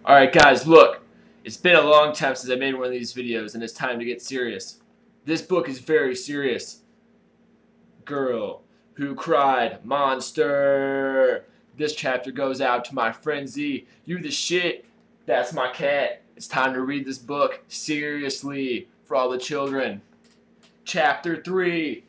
Alright guys, look. It's been a long time since I made one of these videos and it's time to get serious. This book is very serious. Girl who cried monster. This chapter goes out to my friend Z. You the shit. That's my cat. It's time to read this book seriously for all the children. Chapter 3.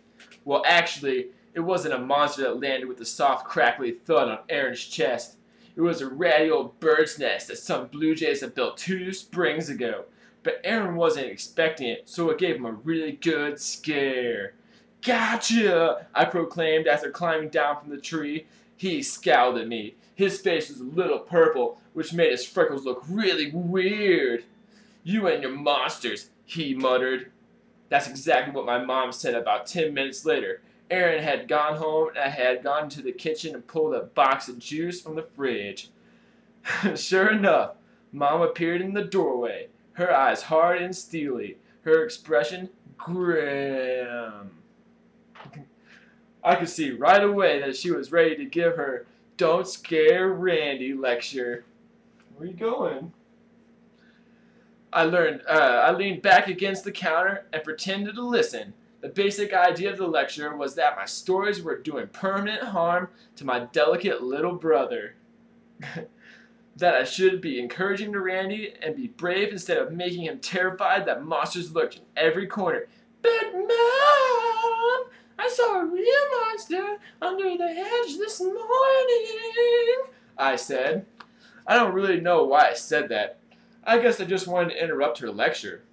Well, actually, it wasn't a monster that landed with a soft crackly thud on Aaron's chest. It was a ratty old bird's nest that some blue jays had built 2 springs ago. But Aaron wasn't expecting it, so it gave him a really good scare. Gotcha! I proclaimed after climbing down from the tree. He scowled at me. His face was a little purple, which made his freckles look really weird. You and your monsters, he muttered. That's exactly what my mom said about 10 minutes later. Aaron had gone home and I had gone to the kitchen and pulled a box of juice from the fridge. Sure enough, Mom appeared in the doorway, her eyes hard and steely, her expression grim. I could see right away that she was ready to give her "Don't Scare Randy" lecture. Where are you going? I leaned back against the counter and pretended to listen. The basic idea of the lecture was that my stories were doing permanent harm to my delicate little brother. That I should be encouraging to Randy and be brave instead of making him terrified that monsters lurked in every corner. But Mom, I saw a real monster under the hedge this morning, I said. I don't really know why I said that. I guess I just wanted to interrupt her lecture.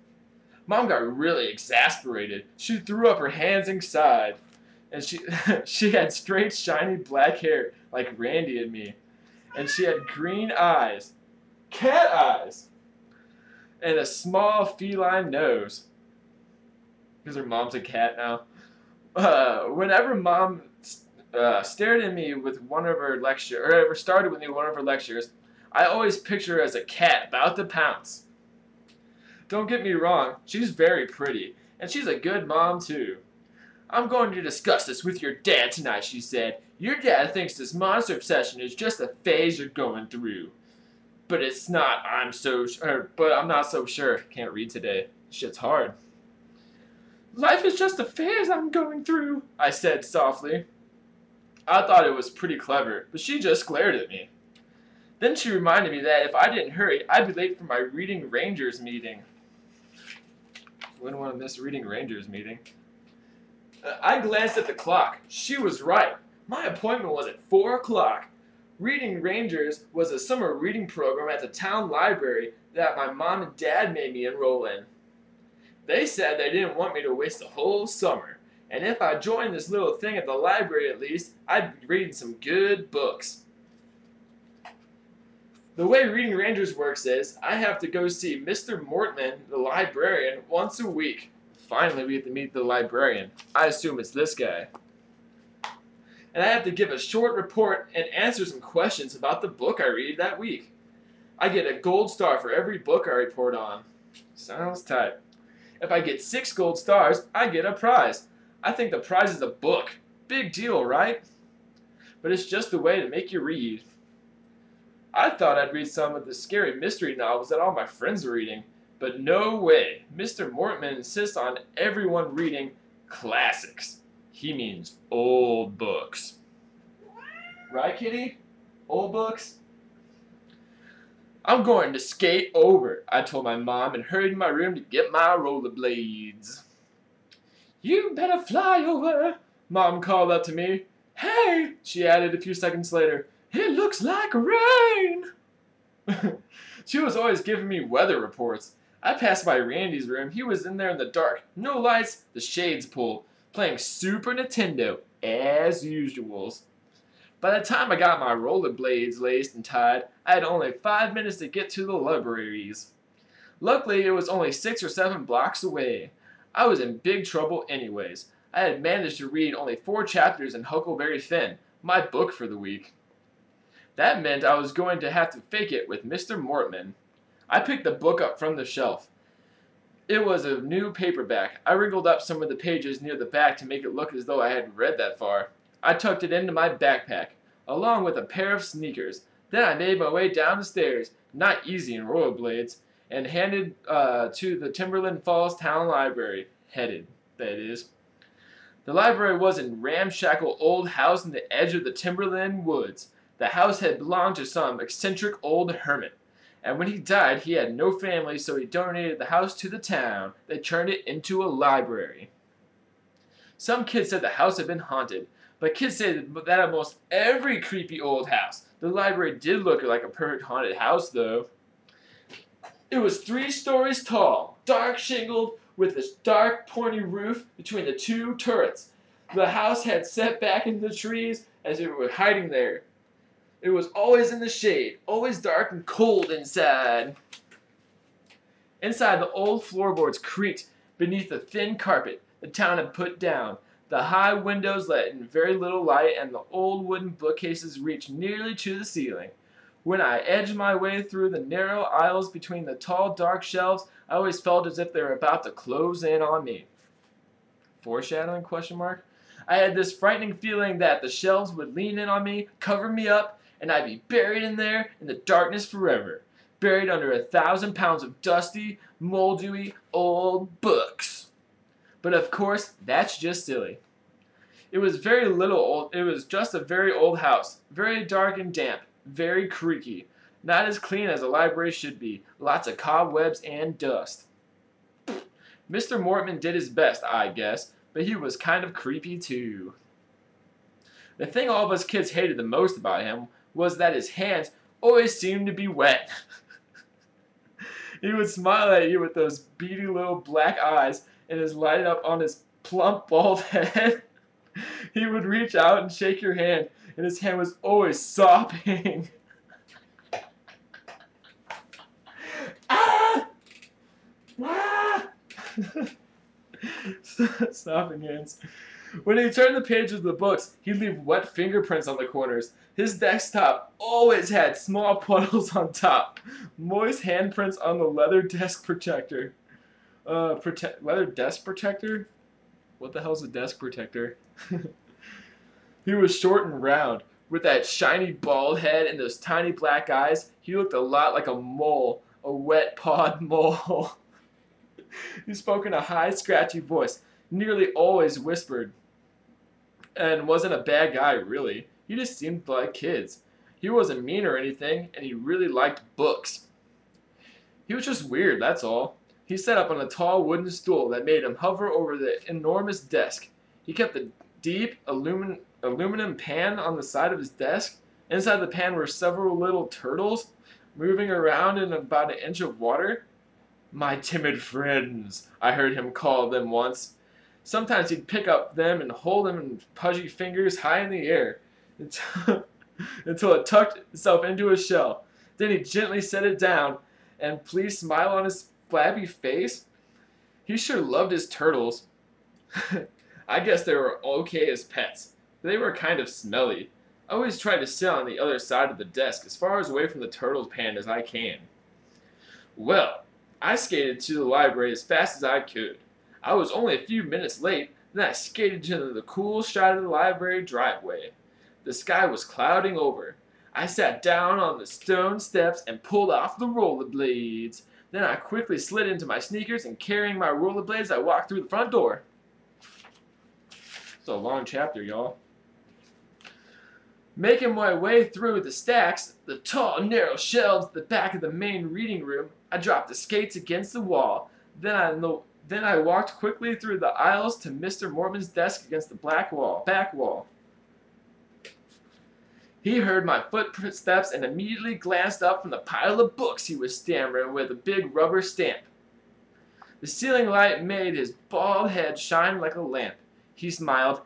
Mom got really exasperated. She threw up her hands and sighed. And she had straight, shiny black hair like Randy and me. And she had green eyes. Cat eyes! And a small feline nose. Because her mom's a cat now. Whenever Mom stared at me with one of her lectures, or ever started with me one of her lectures, I always picture her as a cat about to pounce. Don't get me wrong, she's very pretty, and she's a good mom too. I'm going to discuss this with your dad tonight, she said. Your dad thinks this monster obsession is just a phase you're going through. But it's not, I'm not so sure. Can't read today. Shit's hard. Life is just a phase I'm going through, I said softly. I thought it was pretty clever, but she just glared at me. Then she reminded me that if I didn't hurry, I'd be late for my Reading Rangers meeting. Wouldn't want to miss Reading Rangers meeting. I glanced at the clock. She was right. My appointment was at 4 o'clock. Reading Rangers was a summer reading program at the town library that my mom and dad made me enroll in. They said they didn't want me to waste the whole summer, and if I joined this little thing at the library at least, I'd be reading some good books. The way Reading Rangers works is, I have to go see Mr. Mortman, the librarian, once a week. Finally, we get to meet the librarian. I assume it's this guy. And I have to give a short report and answer some questions about the book I read that week. I get a gold star for every book I report on. Sounds tight. If I get 6 gold stars, I get a prize. I think the prize is a book. Big deal, right? But it's just a way to make you read. I thought I'd read some of the scary mystery novels that all my friends are reading, but no way. Mr. Mortman insists on everyone reading classics. He means old books. Right, kitty? Old books? I'm going to skate over, I told my mom and hurried in my room to get my rollerblades. You better fly over, Mom called up to me. Hey, she added a few seconds later. It looks like rain! She was always giving me weather reports. I passed by Randy's room. He was in there in the dark. No lights, the shades pulled, playing Super Nintendo, as usual. By the time I got my rollerblades laced and tied, I had only 5 minutes to get to the libraries. Luckily, it was only 6 or 7 blocks away. I was in big trouble anyways. I had managed to read only 4 chapters in Huckleberry Finn, my book for the week. That meant I was going to have to fake it with Mr. Mortman. I picked the book up from the shelf. It was a new paperback. I wrinkled up some of the pages near the back to make it look as though I hadn't read that far. I tucked it into my backpack, along with a pair of sneakers. Then I made my way down the stairs, not easy in rollerblades, and headed to the Timberland Falls Town Library. Headed, that is. The library was a ramshackle old house in the edge of the Timberland woods. The house had belonged to some eccentric old hermit, and when he died he had no family, so he donated the house to the town. They turned it into a library. Some kids said the house had been haunted, but kids say that at most every creepy old house. The library did look like a perfect haunted house, though. It was 3 stories tall, dark shingled, with a dark pointy roof between the 2 turrets. The house had set back into the trees as if it were hiding there. It was always in the shade, always dark and cold inside. Inside, the old floorboards creaked beneath the thin carpet the town had put down. The high windows let in very little light, and the old wooden bookcases reached nearly to the ceiling. When I edged my way through the narrow aisles between the tall, dark shelves, I always felt as if they were about to close in on me. Foreshadowing? I had this frightening feeling that the shelves would lean in on me, cover me up, and I'd be buried in there in the darkness forever. Buried under 1,000 pounds of dusty, moldy, old books. But of course, that's just silly. It was just a very old house, very dark and damp, very creaky, not as clean as a library should be, lots of cobwebs and dust. Mr. Mortman did his best, I guess, but he was kind of creepy too. The thing all of us kids hated the most about him was that his hands always seemed to be wet. He would smile at you with those beady little black eyes and his light up on his plump bald head. He would reach out and shake your hand, and his hand was always sopping. Ah! Ah! Sopping hands. When he turned the pages of the books, he'd leave wet fingerprints on the corners. His desktop always had small puddles on top, moist handprints on the leather desk protector. Leather desk protector? What the hell's a desk protector? He was short and round, with that shiny bald head and those tiny black eyes. He looked a lot like a mole, a wet-pawed mole. He spoke in a high, scratchy voice, nearly always whispered, and wasn't a bad guy, really. He just seemed like kids. He wasn't mean or anything, and he really liked books. He was just weird, that's all. He sat up on a tall wooden stool that made him hover over the enormous desk. He kept a deep aluminum pan on the side of his desk. Inside the pan were several little turtles, moving around in about 1 inch of water. My timid friends, I heard him call them once. Sometimes he'd pick up them and hold them in pudgy fingers high in the air until it tucked itself into a shell. Then he'd gently set it down and please smile on his flabby face. He sure loved his turtles. I guess they were okay as pets, but they were kind of smelly. I always tried to sit on the other side of the desk as far away from the turtle's pan as I can. Well, I skated to the library as fast as I could. I was only a few minutes late, then I skated to the cool side of the library driveway. The sky was clouding over. I sat down on the stone steps and pulled off the rollerblades. Then I quickly slid into my sneakers and carrying my rollerblades, I walked through the front door. It's a long chapter, y'all. Making my way through the stacks, the tall, narrow shelves at the back of the main reading room, I dropped the skates against the wall. Then I walked quickly through the aisles to Mr. Mortman's desk against the back wall. He heard my footsteps and immediately glanced up from the pile of books he was staring with a big rubber stamp. The ceiling light made his bald head shine like a lamp. He smiled.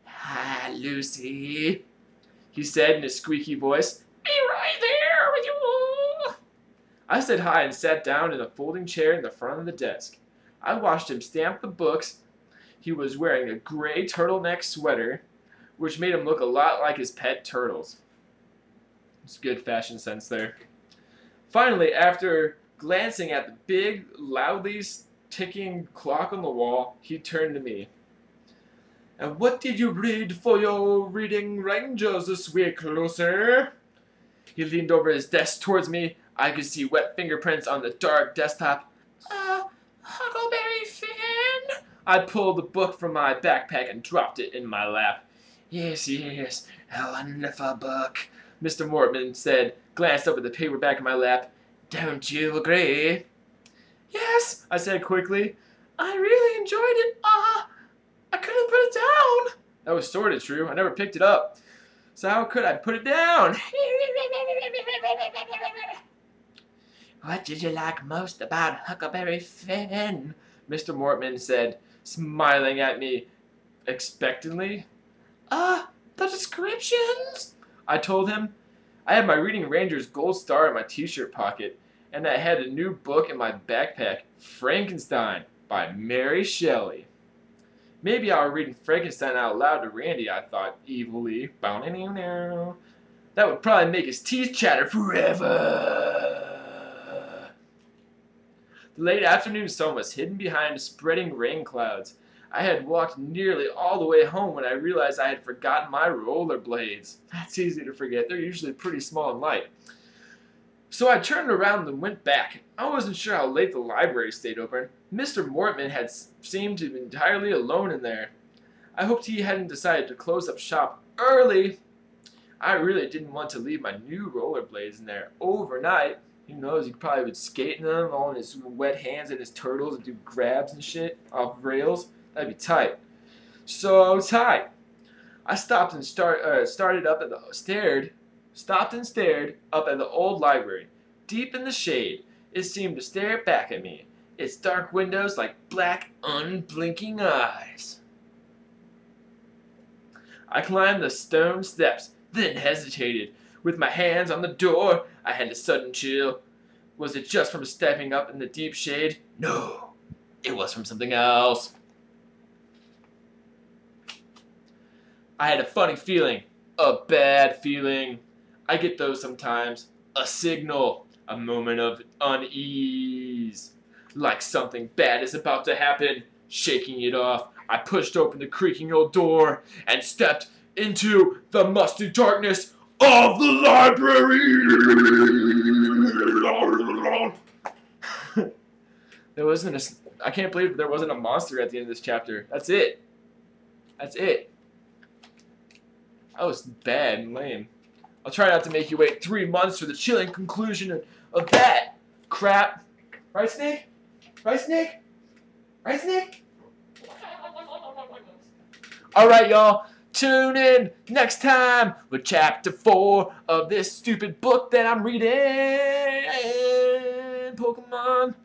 "Hi, Lucy," he said in a squeaky voice. "Be right there with you." I said hi and sat down in a folding chair in the front of the desk. I watched him stamp the books. He was wearing a gray turtleneck sweater, which made him look a lot like his pet turtles. It's good fashion sense there. Finally, after glancing at the big, loudly ticking clock on the wall, he turned to me. "And what did you read for your reading rangers this week, Lucy?" He leaned over his desk towards me. I could see wet fingerprints on the dark desktop. Huckleberry Finn? I pulled the book from my backpack and dropped it in my lap. Yes, yes, a wonderful book, Mr. Mortman said, glanced up at the paperback in my lap. Don't you agree? Yes, I said quickly. I really enjoyed it. I couldn't put it down. That was sort of true. I never picked it up. So how could I put it down? What did you like most about Huckleberry Finn? Mr. Mortman said, smiling at me expectantly. The descriptions, I told him. I had my Reading Ranger's gold star in my t-shirt pocket, and I had a new book in my backpack, Frankenstein, by Mary Shelley. Maybe I was reading Frankenstein out loud to Randy, I thought evilly. That would probably make his teeth chatter forever. The late afternoon sun was hidden behind spreading rain clouds. I had walked nearly all the way home when I realized I had forgotten my rollerblades. That's easy to forget. They're usually pretty small and light. So I turned around and went back. I wasn't sure how late the library stayed open. Mr. Mortman had seemed to be entirely alone in there. I hoped he hadn't decided to close up shop early. I really didn't want to leave my new rollerblades in there overnight. Who knows, he probably would skate in them all in his wet hands and his turtles and do grabs and shit off rails. That'd be tight. So tight. I stopped and stared up at the old library. Deep in the shade, it seemed to stare back at me, its dark windows like black, unblinking eyes. I climbed the stone steps, then hesitated. With my hands on the door, I had a sudden chill. Was it just from stepping up in the deep shade? No, it was from something else. I had a funny feeling, a bad feeling. I get those sometimes. A signal, a moment of unease. Like something bad is about to happen. Shaking it off, I pushed open the creaking old door and stepped into the musty darkness of the library. I can't believe there wasn't a monster at the end of this chapter. That's it. That's it. That was bad and lame. I'll try not to make you wait 3 months for the chilling conclusion of that crap. Right, Snake? Right, Snake? Right, Snake? Alright, y'all. Tune in next time with chapter 4 of this stupid book that I'm reading. Pokemon.